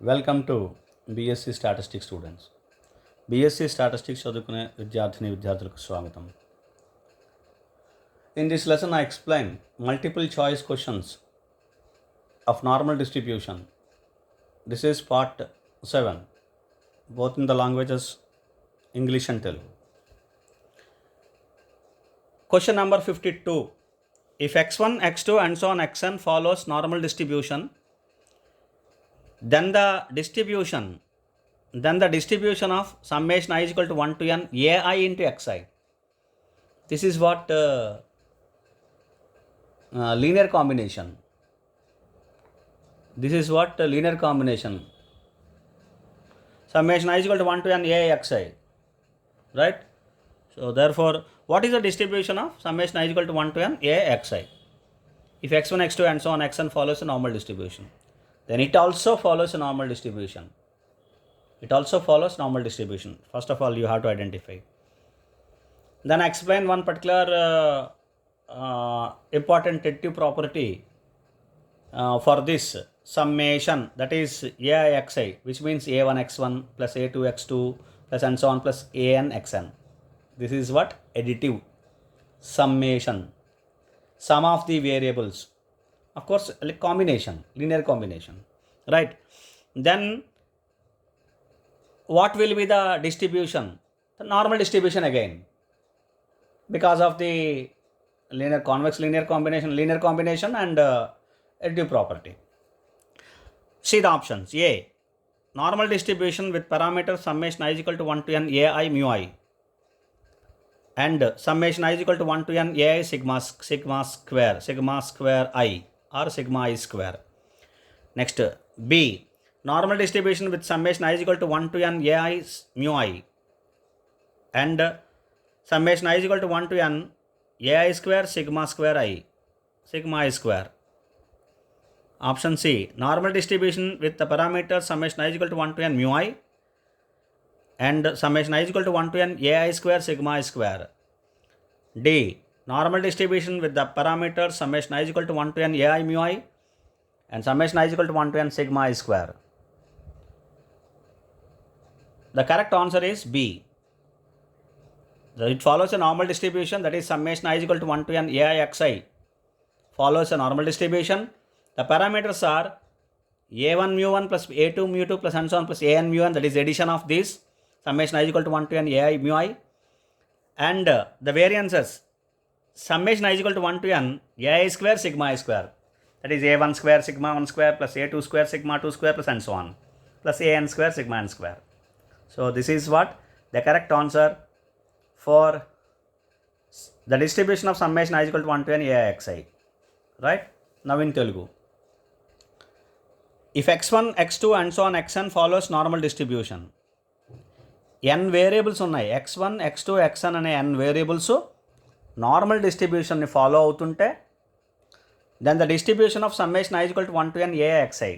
Welcome to BSc statistics students. BSc statistics చదువుకునే విద్యార్థులకు స్వాగతం. In this lesson I explain multiple choice questions of normal distribution. This is Part-7, both in the languages English and Telugu. Question number 52. If x1, x2 and so on xn follows normal distribution, then the distribution of summation I is equal to 1 to n ai into xi. This is what linear combination. This is what linear combination. Summation I is equal to 1 to n ai xi, right? So therefore, what is the distribution of summation I is equal to 1 to n ai xi? If x1, x2 and so on xn follows a normal distribution, then it also follows a normal distribution. First of all, you have to identify. Then I explain one particular important additive property for this summation, that is AIXI, which means A1x1 plus A2x2 plus and so on plus ANxn. This is what? Additive summation. Sum of the variables. Of course, like combination, linear combination, right? Then what will be the distribution? The normal distribution again, because of the convex linear combination and additive property. See the options. A, normal distribution with parameter summation I is equal to 1 to n ai mu I, and summation I is equal to 1 to n ai sigma square I or sigma I square. Next, B, normal distribution with summation I is equal to 1 to n ai mu I, and summation I is equal to 1 to n ai square sigma I square. Option C, normal distribution with the parameter summation I is equal to 1 to n mu I, and summation I is equal to 1 to n ai square sigma I square. D, normal distribution with the parameter summation I is equal to 1 to n ai mu I, and summation I is equal to 1 to n sigma I square. The correct answer is B. It follows a normal distribution, that is summation I is equal to 1 to n ai xi follows a normal distribution. The parameters are a1 mu1 plus a2 mu2 plus and so on plus an mu1, that is addition of this. Summation I is equal to 1 to n ai mu I, and the variances summation I is equal to 1 to n ai square sigma I square, that is a1 square sigma 1 square plus a2 square sigma 2 square plus and so on plus an square sigma n square. So this is what the correct answer for the distribution of summation I is equal to 1 to n ai xi, right? Now in Telugu, if x1, x2 and so on xn follows normal distribution, n variables ఉన్నాయి, x1, x2, xn అనే n variables normal డిస్ట్రిబ్యూషన్ని follow అవుతుంటే, then the distribution of summation i is equal to 1 to n ai.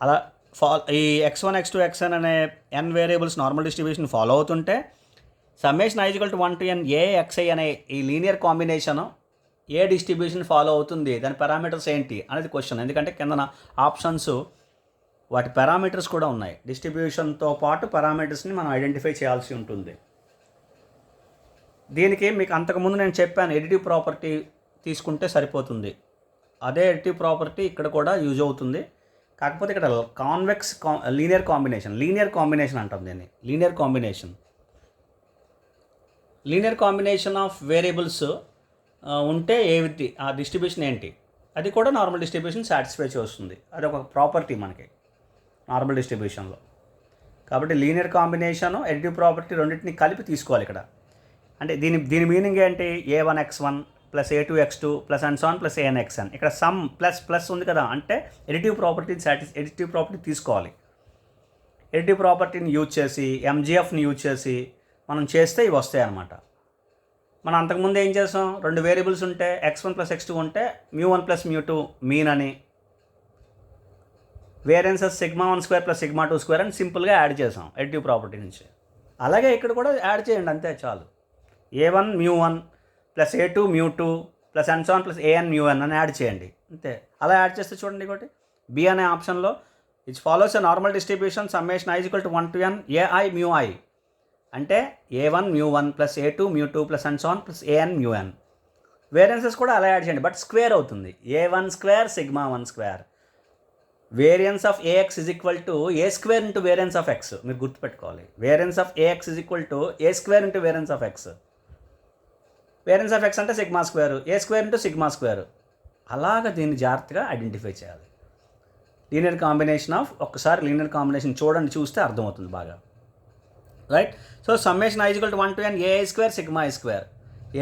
అలా ఈ x1, x2, xn అనే n variables normal distribution follow అవుతుంటే, summation i is equal to 1 to n ai అనే ఈ linear combination ఏ distribution follow అవుతుంది, దాని parameters ఏంటి అనేది క్వశ్చన్. ఎందుకంటే కిందన ఆప్షన్స్ వాటి పారామీటర్స్ కూడా ఉన్నాయి. డిస్ట్రిబ్యూషన్తో పాటు పారామీటర్స్ని మనం ఐడెంటిఫై చేయాల్సి ఉంటుంది. దీనికి మీకు అంతకుముందు నేను చెప్పాను, ఎడిటివ్ ప్రాపర్టీ తీసుకుంటే సరిపోతుంది. అదే ఎడిటివ్ ప్రాపర్టీ ఇక్కడ కూడా యూజ్ అవుతుంది. కాకపోతే ఇక్కడ కాన్వెక్స్ లీనియర్ కాంబినేషన్ అంటాం దీన్ని. లీనియర్ కాంబినేషన్ ఆఫ్ వేరియబుల్స్ ఉంటే ఏది ఆ డిస్ట్రిబ్యూషన్ ఏంటి, అది కూడా నార్మల్ డిస్ట్రిబ్యూషన్ సాటిస్ఫై చేస్తుంది. అది ఒక ప్రాపర్టీ మనకి నార్మల్ డిస్ట్రిబ్యూషన్లో. కాబట్టి లీనియర్ కాంబినేషను, ఎడిటివ్ ప్రాపర్టీ రెండింటిని కలిపి తీసుకోవాలి ఇక్కడ. అంటే దీని మీనింగ్ ఏంటి, a1x1 plus a2x2 plus and so on plus anxn. ఇక్కడ సమ్ ప్లస్ ఉంది కదా, అంటే ఎడిటివ్ ప్రాపర్టీ తీసుకోవాలి. ఎడిటివ్ ప్రాపర్టీని యూజ్ చేసి, ఎంజిఎఫ్ని యూజ్ చేసి మనం చేస్తే ఇవి వస్తాయి అన్నమాట. మనం అంతకుముందు ఏం చేసాం, రెండు వేరియబుల్స్ ఉంటే x1 ప్లస్ x2 ఉంటే mu1 ప్లస్ mu2 మీన్ అని, variances sigma 1 square plus sigma 2 square అని సింపుల్గా యాడ్ చేసాం ఎడిటివ్ ప్రాపర్టీ నుంచి. అలాగే ఇక్కడ కూడా యాడ్ చేయండి, అంతే చాలు. a1 mu1 plus a2 mu2 plus n1 plus an mu n అని యాడ్ చేయండి, అంతే. అలా యాడ్ చేస్తే చూడండి, ఒకటి బి అనే ఆప్షన్లో which follows a normal distribution summation i equal to 1 to n ai mu i అంటే a1 mu1 plus a2 mu2 plus and so on plus an mu n. Variances కూడా అలా యాడ్ చేయండి, but square అవుతుంది. a1 square sigma 1 square. Variance of ax is equal to A square into variance of x. మీరు గుర్తుపెట్టుకోవాలి, variance of ax is equal to A square into variance of x. Variance of x అంటే sigma square, ఏ square into sigma square. అలాగ దీన్ని జాగ్రత్తగా identify చేయాలి. Linear combination of, ఒక్కసారి linear combination చూడండి, చూస్తే అర్థమవుతుంది బాగా, right. So summation i equal to 1 to n ai square sigma i square,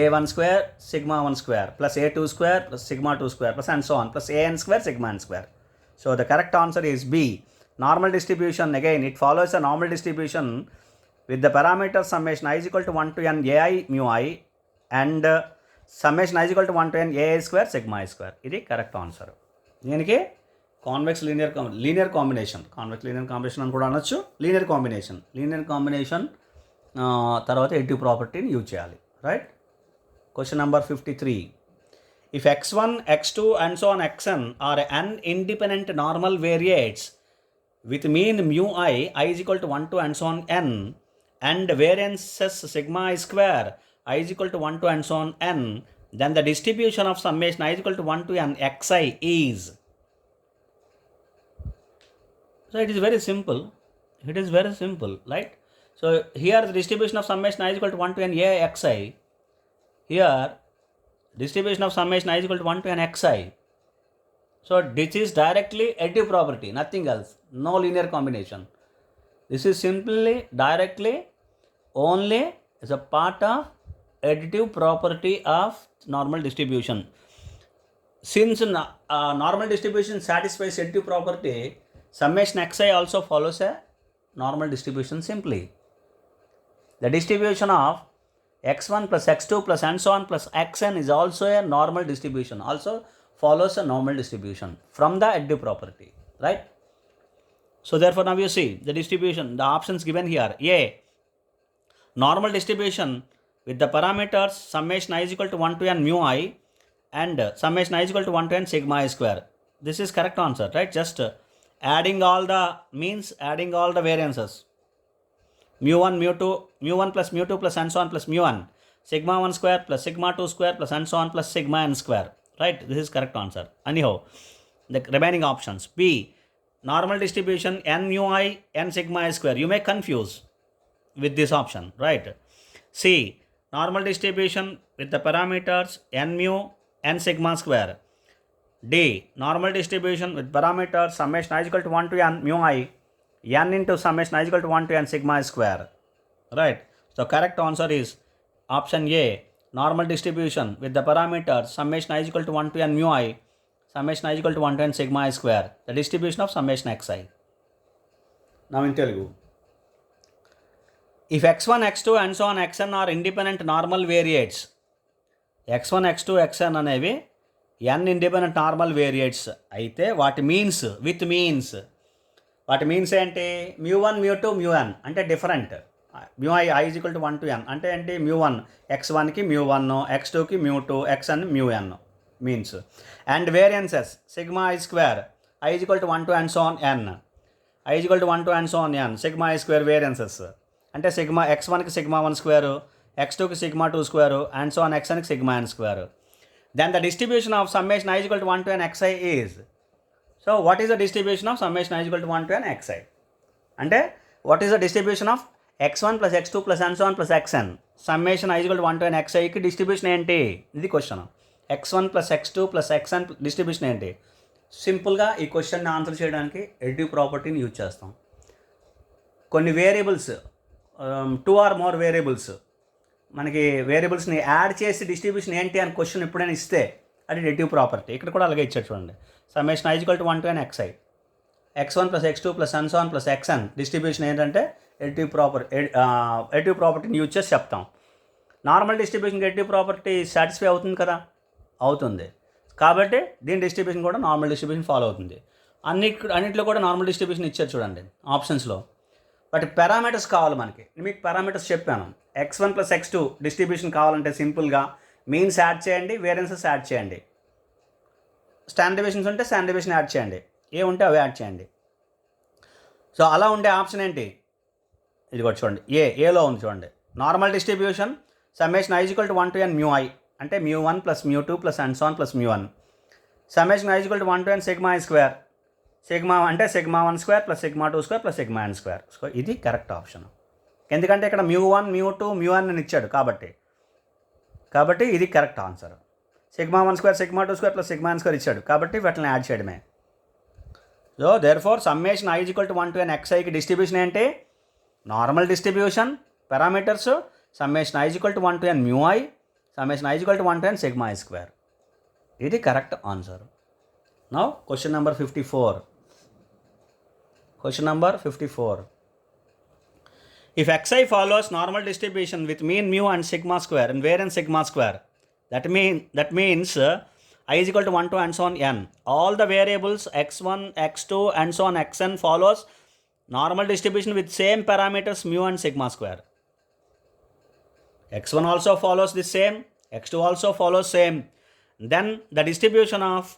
a1 square sigma 1 square plus a2 square plus sigma 2 square plus and so on plus an square sigma n square. So the correct answer is B. Normal distribution, again it follows a normal distribution with the parameter summation i is equal to 1 to n ai mu i and summation i is equal to 1 to n ai square sigma i square. ఇది correct answer. దీనికి convex linear combination, convex linear combination అని కూడా అనొచ్చు, linear combination తర్వాత additive ప్రాపర్టీని use చేయాలి, right. Question number 53. If x1, x2 and so on xn are n independent normal variates with mean mu I is equal to 1 to and so on n and variances sigma I square I is equal to 1 to and so on n, then the distribution of summation I is equal to 1 to n xi is. So it is very simple. Right? So here the distribution of summation I is equal to 1 to n a xi. Here distribution of summation I is equal to 1 to n xi. So this is directly additive property, nothing else, no linear combination. This is simply directly only as a part of additive property of normal distribution. Since normal distribution satisfies additive property, summation xi also follows a normal distribution simply. The distribution of x1 plus x2 plus and so on plus xn is also a normal distribution, also follows a normal distribution from the additive property, right. So therefore now you see the distribution, the options given here. A, normal distribution with the parameters summation i is equal to 1 to n mu I and summation i is equal to 1 to n sigma I square. This is correct answer, right. Just adding all the means, adding all the variances, mu1 mu1 plus mu2 plus and so on plus mu1 sigma 1 square plus sigma 2 square plus and so on plus sigma n square, right. This is correct answer. Anyhow, the remaining options. B, normal distribution n mu I n sigma I square. You may confuse with this option, right. C, normal distribution with the parameters n mu n sigma square. D, normal distribution with parameters summation I is equal to 1 to n mu I n into summation I is equal to 1 to n sigma square, right. So correct answer is option A, normal distribution with the parameters summation I is equal to 1 to n mu I, summation I is equal to 1 to n sigma square, the distribution of summation xi. Now in Telugu, if x1 x2 and so on xn are independent normal variates, x1 x2 xn అనేవి n independent normal వేరియేట్స్ అయితే వాటి means with means, వాటి means ఏంటి, mu1 mu2 mu n అంటే different, mu i is equal to 1 to n అంటే ఏంటి, mu1 x1కి mu1 x2కి mu2 xn mu n means, and variances sigma i square i is equal to 1 to and so on n, i is equal to 1 to and so on n sigma i square variances అంటే sigma x1కి sigma 1 square, x2కి sigma 2 square and so on xnకి sigma n square. Then the distribution of summation I is equal to 1 to n xi is. So what is the distribution of summation I is equal to 1 to n xi? అంటే what is the distribution of x1 plus x2 plus and so on plus xn? Summation I is equal to 1 to n xiకి distribution ఏంటి, ఇది question. x1 plus x2 plus xn distribution ఏంటి? సింపుల్గా ఈ క్వశ్చన్ని answer చేయడానికి additive ప్రాపర్టీని use చేస్తాం. కొన్ని వేరియబుల్స్, 2 or more వేరియబుల్స్, మనకి వేరియబుల్స్ని యాడ్ చేసి డిస్ట్రిబ్యూషన్ ఏంటి అని క్వశ్చన్ ఎప్పుడైనా ఇస్తే అది ఎడిటివ్ ప్రాపర్టీ. ఇక్కడ కూడా అలాగే ఇచ్చాడు చూడండి, summation i is equal to 1 to n xi, x1 plus x2 plus and so on plus xn distribution ఏంటంటే ఎడిటివ్ ప్రాపర్టీని యూజ్ చేసి చెప్తాం. నార్మల్ డిస్ట్రిబ్యూషన్కి ఎడిటివ్ ప్రాపర్టీ సాటిస్ఫై అవుతుంది కదా, అవుతుంది. కాబట్టి దీని డిస్ట్రిబ్యూషన్ కూడా నార్మల్ డిస్ట్రిబ్యూషన్ ఫాలో అవుతుంది. అన్నిట్లో కూడా నార్మల్ డిస్ట్రిబ్యూషన్ ఇచ్చారు చూడండి ఆప్షన్స్లో. బట్ పారామీటర్స్ కావాలి మనకి, మీకు పారామీటర్స్ చెప్పాను. x1 plus x2 డిస్ట్రిబ్యూషన్ కావాలంటే సింపుల్గా మీన్స్ యాడ్ చేయండి, వేరియన్సెస్ యాడ్ చేయండి, స్టాండర్డ్ డీవియేషన్స్ ఉంటే స్టాండర్డ్ డీవియేషన్ యాడ్ చేయండి, ఏ ఉంటే అవి యాడ్ చేయండి. సో అలా ఉండే ఆప్షన్ ఏంటి? ఇది కూడా చూడండి, ఏలో ఉంది చూడండి. Normal distribution summation i equal to 1 to n mu i అంటే mu1 plus mu2 plus and so on plus mu1. Summation i equal to 1 to n sigma i square. Sigma అంటే sigma one square plus sigma two square plus sigma n square. So ఇది correct option. ఎందుకంటే ఇక్కడ mu1 mu2 mu1 అని ఇచ్చాడు కాబట్టి ఇది correct answer. Sigma one square sigma two square plus sigma n square ఇచ్చాడు కాబట్టి వాటిని యాడ్ చేయడమే. So therefore summation i equal to 1 to n xiకి డిస్ట్రిబ్యూషన్ ఏంటి? Normal distribution parameters summation i equal to 1 to n mu i summation i equal to 1 to n sigma i square. ఇది correct answer. Now question number 54. Question number 54. If xi follows normal distribution with mean mu and sigma square and variance sigma square, that means I is equal to 1 to and so on n. All the variables x1, x2 and so on xn follows normal distribution with same parameters mu and sigma square. x1 also follows the same, x2 also follows same. Then the distribution of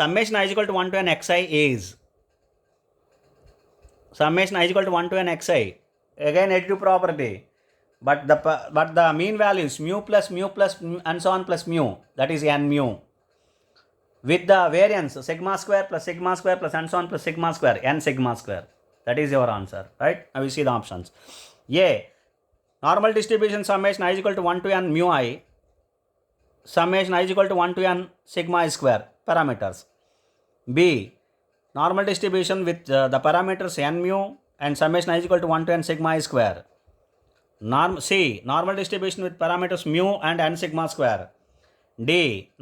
summation I is equal to 1 to n xi is summation I is equal to 1 to n xi. Again additive property, but the mean values mu plus and so on plus mu, that is n mu, with the variance sigma square plus and so on plus sigma square, n sigma square. That is your answer, right? Now we see the options. A, normal distribution summation I is equal to 1 to n mu I, summation I is equal to 1 to n sigma I square, parameters. B, normal distribution with the parameters n mu and summation I is equal to 1 to n sigma I square. C, normal distribution with parameters mu and n sigma square. D,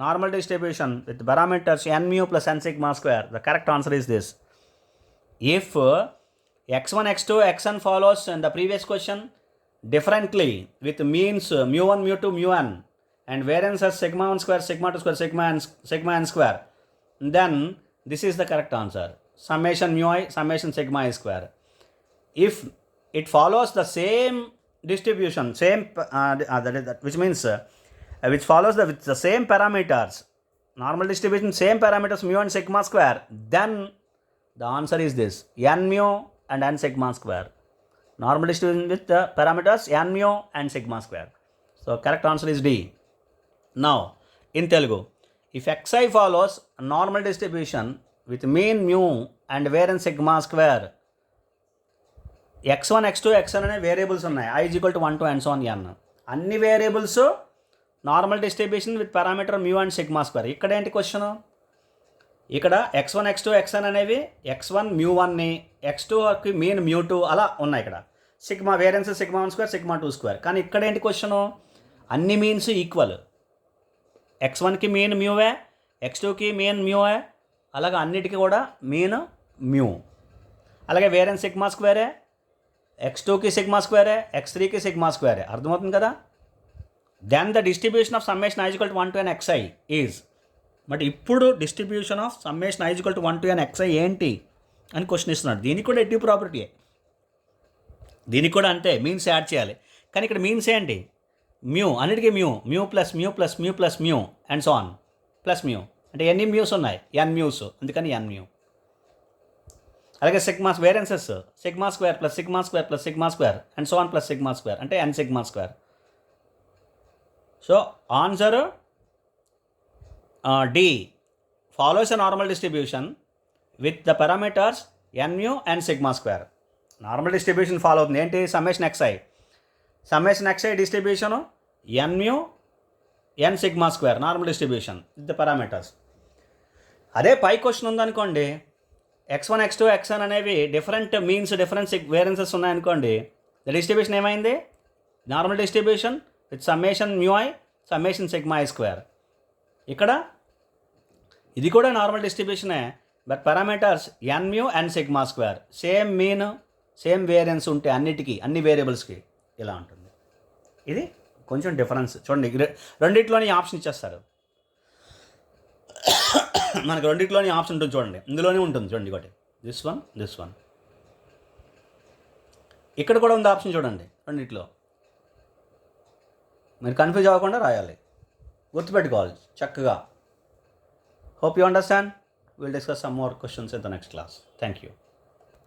normal distribution with parameters n mu plus n sigma square. The correct answer is this. If x1, x2, xn follows in the previous question differently with means mu1, mu2, mu1 and variances sigma 1 square, sigma 2 square, sigma n square, then this is the correct answer. Summation mu I, summation sigma I square. If it follows the same distribution, which means which follows with the same parameters, normal distribution, same parameters mu and sigma square, then the answer is this, n mu and n sigma square. Normal distribution with the parameters n mu and sigma square. So correct answer is D. Now in Telugu, if xi follows normal distribution with mean mu and variance sigma square, x1, x2, xn అనే variables ఉన్నాయి. i is equal to 1 to and so on n. అన్ని variables normal distribution with parameter mu and sigma square. ఇక్కడ ఏంటి question? ఇక్కడ x1, x2, xn అనేవి x1 mu1ని, x2కి mean mu2 అలా ఉన్నాయి. ఇక్కడ sigma variance sigma 1 square, sigma 2 square. కానీ ఇక్కడ ఏంటి క్వశ్చను? అన్ని మీన్స్ ఈక్వల్. x1కి మీన్ మ్యూవే, x2కి మీన్ మ్యూవే, అలాగే అన్నిటికీ కూడా మీన్ మ్యూ. అలాగే వేరియన్స్ సిగ్మా స్క్వేరే, x2కి సిగ్మా స్క్వేరే, x3కి సిగ్మా స్క్వేరే. అర్థమవుతుంది కదా? Then the distribution of summation i equal to 1 to n xi is. But ఇప్పుడు distribution of summation i equal to 1 to n xi ఏంటి అని క్వశ్చన్ ఇస్తున్నాడు. దీనికి కూడా ఎడ్యూ ప్రాపర్టీయే, దీనికి కూడా అంతే, మీన్స్ యాడ్ చేయాలి. కానీ ఇక్కడ మీన్స్ ఏంటి? మ్యూ, అన్నిటికీ mu plus mu and so on plus mu. అంటే ఎన్ని మ్యూస్ ఉన్నాయి? n మ్యూస్, అందుకని n మ్యూ. అలాగే sigma variances sigma square plus sigma square and so on plus sigma square అంటే n sigma square. So answer D, follows a normal distribution with the parameters n mu and sigma square. Normal distribution follow అవుతుంది. ఏంటి? Summation xi distribution n mu n sigma square, normal distribution with the parameters. అదే పై question ఉందనుకోండి, x1, x2, xn అనేవి different means, different variances ఉన్నాయనుకోండి, the distribution ఏమైంది? Normal distribution with summation mu i, summation sigma i square. ఇక్కడ ఇది కూడా normal డిస్ట్రిబ్యూషనే, but parameters n mu and sigma square. Same mean, same variance ఉంటే అన్నిటికీ, అన్ని వేరియబుల్స్కి ఇలా ఉంటుంది. ఇది కొంచెం డిఫరెన్స్ చూడండి. రెండిట్లోని ఆప్షన్ ఇచ్చేస్తారు మనకు, రెండిట్లోని ఆప్షన్ ఉంటుంది చూడండి, ఇందులోనే ఉంటుంది చూడండి. ఒకటి దిస్ వన్, ఇక్కడ కూడా ఉంది ఆప్షన్ చూడండి రెండిట్లో. మీరు కన్ఫ్యూజ్ అవ్వకుండా రాయాలి, గుర్తుపెట్టుకోవాలి చక్కగా. Hope you understand. We'll discuss some more questions in the next class. Thank you.